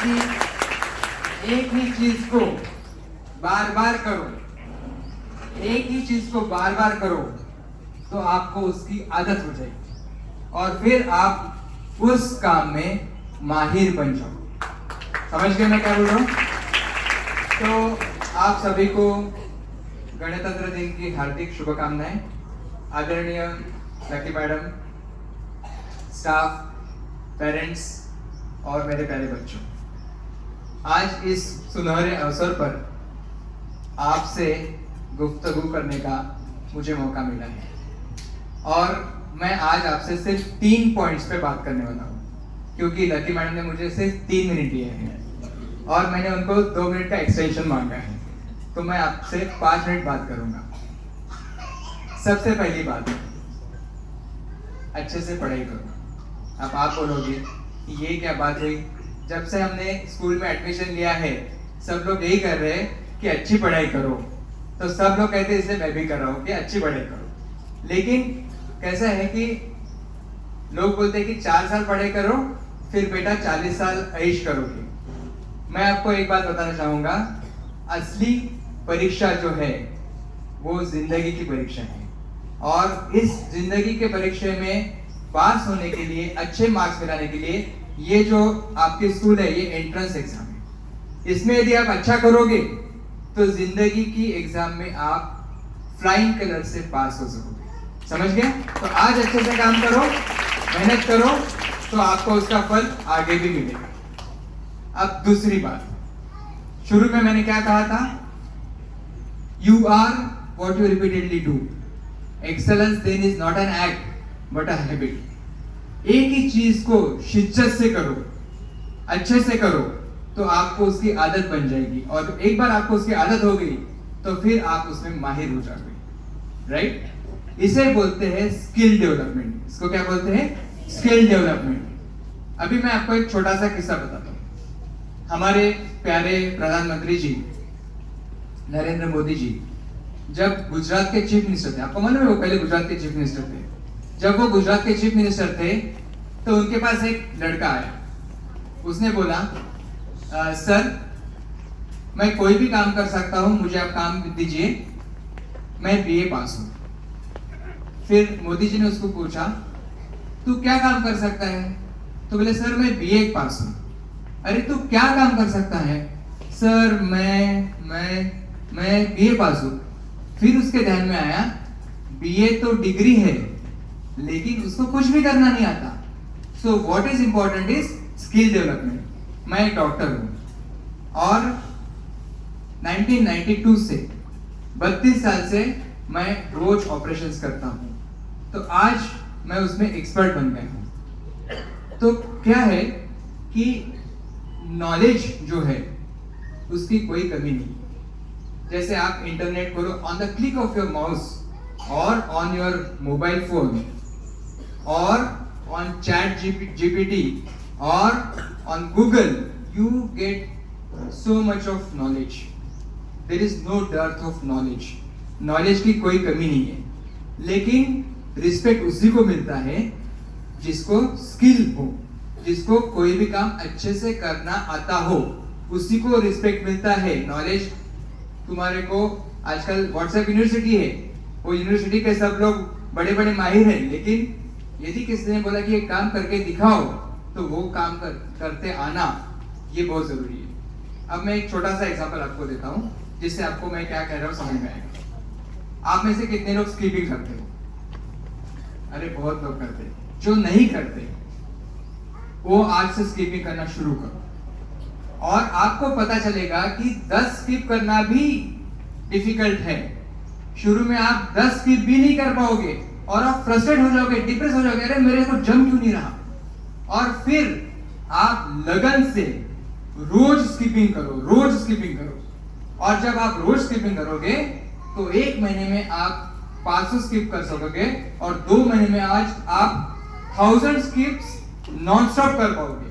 कि एक ही चीज को बार बार करो, एक ही चीज को बार बार करो तो आपको उसकी आदत हो जाएगी और फिर आप उस काम में माहिर बन जाओ। समझ गए मैं क्या बोल रहा हूँ? तो आप सभी को गणतंत्र दिन की हार्दिक शुभकामनाएं। आदरणीय लकी मैडम, स्टाफ, पेरेंट्स और मेरे प्यारे बच्चों, आज इस सुनहरे अवसर पर आपसे गुफ्तगू करने का मुझे मौका मिला है और मैं आज आपसे सिर्फ 3 पॉइंट्स पे बात करने वाला हूँ, क्योंकि लकी मैडम ने मुझे सिर्फ 3 मिनट दिए हैं और मैंने उनको 2 मिनट का एक्सटेंशन मांगा है, तो मैं आपसे 5 मिनट बात करूंगा। सबसे पहली बात, अच्छे से पढ़ाई करो। अब आप बोलोगे कि ये क्या बात हुई, जब से हमने स्कूल में एडमिशन लिया है सब लोग यही कर रहे हैं कि अच्छी पढ़ाई करो, तो सब लोग कहते हैं इसलिए मैं भी कर रहा हूँ कि अच्छी पढ़ाई करो। लेकिन कैसा है कि लोग बोलते हैं कि 4 साल पढ़ाई करो फिर बेटा 40 साल ऐश करोगे। मैं आपको एक बात बताना चाहूंगा, असली परीक्षा जो है वो जिंदगी की परीक्षा है और इस जिंदगी के परीक्षा में पास होने के लिए, अच्छे मार्क्स मिलाने के लिए ये जो आपके स्कूल है ये एंट्रेंस एग्जाम है। इसमें यदि आप अच्छा करोगे तो जिंदगी की एग्जाम में आप फ्लाइंग कलर से पास हो सकोगे। समझ गए? तो आज अच्छे से काम करो, मेहनत करो, तो आपको उसका फल आगे भी मिलेगा। अब दूसरी बात, शुरू में मैंने क्या कहा था? You are what you repeatedly do. Excellence then is not an act but a habit. एक ही चीज को शिद्दत से करो, अच्छे से करो, तो आपको उसकी आदत बन जाएगी और एक बार आपको उसकी आदत हो गई तो फिर आप उसमें माहिर हो जाओगे। राइट? इसे बोलते हैं स्किल डेवलपमेंट। इसको क्या बोलते हैं? Skill development. अभी मैं आपको एक छोटा सा किस्सा बताता हूँ। हमारे प्यारे प्रधानमंत्री जी नरेंद्र मोदी जी जब गुजरात के चीफ मिनिस्टर थे, आपको मालूम है वो पहले गुजरात के चीफ मिनिस्टर थे, जब वो गुजरात के चीफ मिनिस्टर थे तो उनके पास एक लड़का आया। उसने बोला, सर मैं कोई भी काम कर सकता हूं, मुझे आप काम दीजिए, मैं बीए पास हूं। फिर मोदी जी ने उसको पूछा, तू क्या काम कर सकता है? तो बोले, सर मैं बीए पास हूं। अरे तू क्या काम कर सकता है? सर मैं बीए पास हूं। फिर उसके ध्यान में आया, बीए तो डिग्री है लेकिन उसको कुछ भी करना नहीं आता। So what is important is skill development. मैं एक डॉक्टर हूं और 1992 से 32 साल से मैं रोज ऑपरेशंस करता हूं, तो आज मैं उसमें एक्सपर्ट बन गया हूं। तो क्या है कि नॉलेज जो है उसकी कोई कमी नहीं। जैसे आप इंटरनेट खोलो, on the click of your mouse और ऑन योर मोबाइल फोन और on chat GPT or on Google, you get so much of knowledge. There is no dearth of knowledge. Knowledge की कोई कमी नहीं है, लेकिन रिस्पेक्ट उसी को मिलता है जिसको स्किल हो, जिसको कोई भी काम अच्छे से करना आता हो, उसी को रिस्पेक्ट मिलता है। नॉलेज तुम्हारे को आजकल व्हाट्सएप यूनिवर्सिटी है, वो यूनिवर्सिटी के सब लोग बड़े बड़े माहिर हैं, लेकिन यदि किसी ने बोला कि ये काम करके दिखाओ तो वो काम करते आना ये बहुत जरूरी है। अब मैं एक छोटा सा एग्जांपल आपको देता हूँ जिससे आपको मैं क्या कह रहा हूँ समझ में आएगा। आप में से कितने लोग स्कीपिंग करते हो? अरे बहुत लोग करते हैं। जो नहीं करते वो आज से स्कीपिंग करना शुरू करो और आपको पता चलेगा कि 10 स्किप करना भी डिफिकल्ट है। शुरू में आप 10 स्किप भी नहीं कर पाओगे और आप फ्रस्ट्रेट हो जाओगे, डिप्रेस हो जाओगे, अरे मेरे को जम क्यों नहीं रहा। और फिर आप लगन से रोज स्किपिंग करो, रोज स्किपिंग करो और जब आप रोज स्किपिंग करोगे तो 1 महीने में आप 500 स्किप कर सकोगे और 2 महीने में आज आप 1000 स्किप्स नॉन स्टॉप कर पाओगे।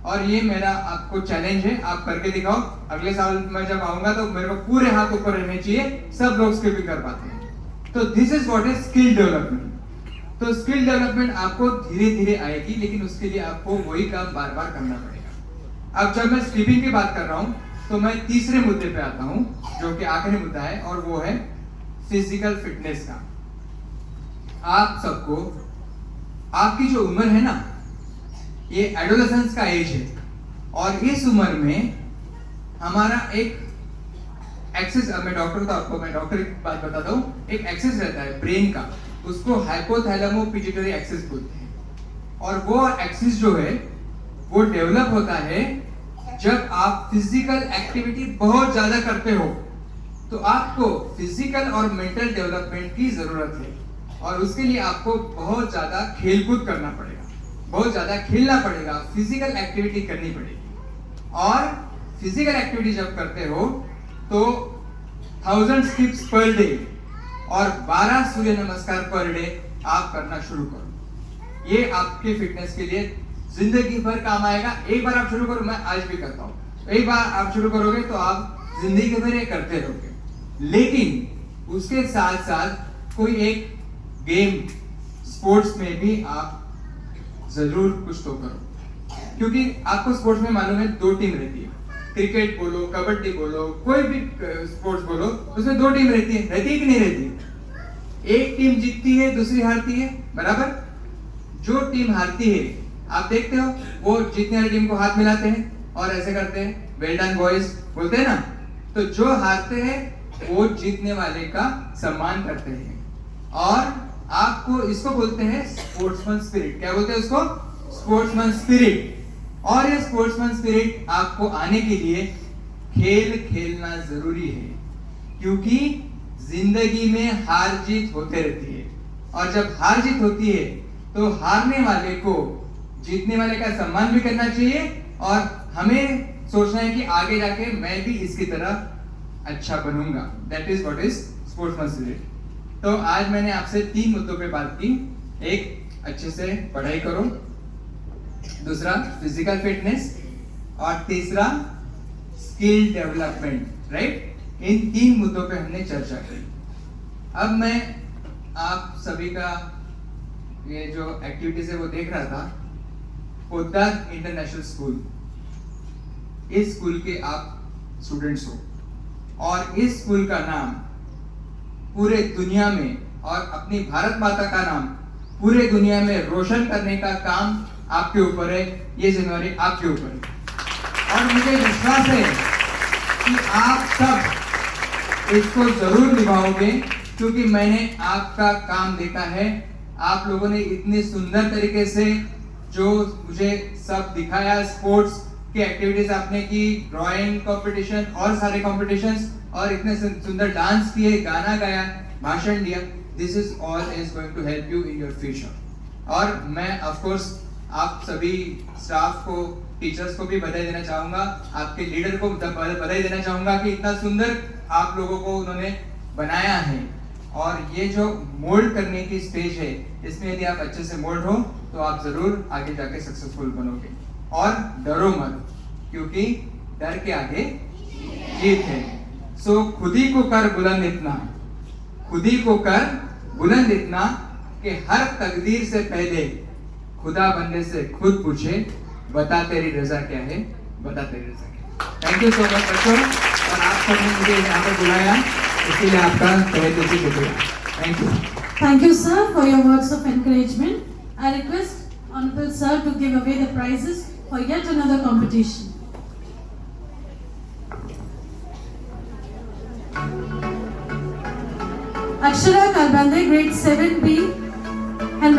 और ये मेरा आपको चैलेंज है, आप करके दिखाओ। अगले साल मैं जब आऊंगा तो मेरे को पूरे हाथ ऊपर रहने चाहिए, सब लोग स्किपिंग कर पाते हैं। तो this is what is skill development. तो स्किल डेवलपमेंट आपको धीरे धीरे आएगी, लेकिन उसके लिए आपको वही काम बार बार करना पड़ेगा। अब जब मैं स्लीपिंग की बात कर रहा हूँ तो मैं तीसरे मुद्दे पे आता हूँ, जो कि आखिरी मुद्दा है, और वो है फिजिकल फिटनेस का। आप सबको, आपकी जो उम्र है ना, ये एडोलेसेंस का एज है, और इस उम्र में हमारा एक एक्सेस, मैं डॉक्टर की बात बताता हूँ, एक एक्सेस रहता है ब्रेन का, उसको हाइपोथैलेमो पिट्यूटरी एक्सेस बोलते हैं। और वो एक्सेस जो है वो डेवलप होता है जब आप फिजिकल एक्टिविटी बहुत ज्यादा करते हो। तो आपको फिजिकल और मेंटल डेवलपमेंट की जरूरत है, और उसके लिए आपको बहुत ज्यादा खेलकूद करना पड़ेगा, बहुत ज्यादा खेलना पड़ेगा, फिजिकल एक्टिविटी करनी पड़ेगी। और फिजिकल एक्टिविटी जब करते हो तो 1000 स्टेप्स पर डे और 12 सूर्य नमस्कार पर डे आप करना शुरू करो। ये आपके फिटनेस के लिए जिंदगी भर काम आएगा। एक बार आप शुरू करो, मैं आज भी करता हूँ, एक बार आप शुरू करोगे तो आप जिंदगी भर ये करते रहोगे। लेकिन उसके साथ साथ कोई एक गेम, स्पोर्ट्स में भी आप जरूर कुछ तो करो, क्योंकि आपको स्पोर्ट्स में मालूम है 2 टीम रहती है। क्रिकेट बोलो, कबड्डी बोलो, कोई भी स्पोर्ट्स बोलो, उसमें 2 टीम रहती है कि नहीं रहती? एक टीम जीतती है, दूसरी हारती है, बराबर। जो टीम हारती है, आप देखते हो, वो जीतने वाली टीम को हाथ मिलाते हैं और ऐसे करते हैं, वेल डन बॉयज बोलते हैं ना। तो जो हारते हैं वो जीतने वाले का सम्मान करते हैं, और आपको इसको बोलते हैं स्पोर्ट्समैन स्पिरिट। क्या बोलते हैं उसको? Sportsman spirit. और ये स्पोर्ट्समैन स्पिरिट आपको आने के लिए खेल खेलना जरूरी है, क्योंकि जिंदगी में हार जीत होते रहती है, और जब हार जीत होती है तो हारने वाले को जीतने वाले का सम्मान भी करना चाहिए, और हमें सोचना है कि आगे जाके मैं भी इसकी तरह अच्छा बनूंगा। That is what is sportsman spirit. तो आज मैंने आपसे 3 मुद्दों पे बात की। एक, अच्छे से पढ़ाई करो, दूसरा फिजिकल फिटनेस, और तीसरा स्किल डेवलपमेंट, राइट। इन 3 मुद्दों पे हमने चर्चा की। अब मैं आप सभी का ये जो एक्टिविटीज है वो देख रहा था। पोद्दार इंटरनेशनल स्कूल, इस स्कूल के आप स्टूडेंट्स हो, और इस स्कूल का नाम पूरे दुनिया में, और अपनी भारत माता का नाम पूरे दुनिया में रोशन करने का काम आपके ऊपर है। ये जिम्मेदारी आपके ऊपर है, और मुझे विश्वास है कि आप सब इसको जरूर निभाओगे, क्योंकि मैंने आपका काम देखा है। आप लोगों ने इतने सुंदर तरीके से जो मुझे सब दिखाया, स्पोर्ट्स की एक्टिविटीज आपने की, ड्राइंग कंपटीशन और सारे कॉम्पिटिशन्स, और इतने सुंदर डांस किए, गाना गाया, भाषण दिया। This is all is going to help you in your future. और मैं ऑफ कोर्स आप सभी स्टाफ को, टीचर्स को भी बधाई देना चाहूंगा, आपके लीडर को बधाई देना चाहूंगा कि इतना सुंदर आप लोगों को उन्होंने बनाया है। और ये जो मोल्ड करने की स्टेज है, इसमें यदि आप अच्छे से मोल्ड हो तो आप जरूर आगे जाके सक्सेसफुल बनोगे। और डरो मत, क्योंकि डर के आगे जीत है। सो खुद ही को कर बुलंद इतना, खुद ही को कर बुलंद इतना कि हर तकदीर से पहले खुदा बंदे से खुद पूछे, बता तेरी रजा क्या है, बता तेरी रजा क्या है। थैंक यू सो मच बच्चों, और आप सबने मुझे यहाँ पर बुलाया, इसके लिए आपका तहे दिल से शुक्रिया। Thank you. Thank you, sir, for your words of encouragement. I request Honorable Sir to give away the prizes for yet another competition. Akshara Kalbande, grade 7B, and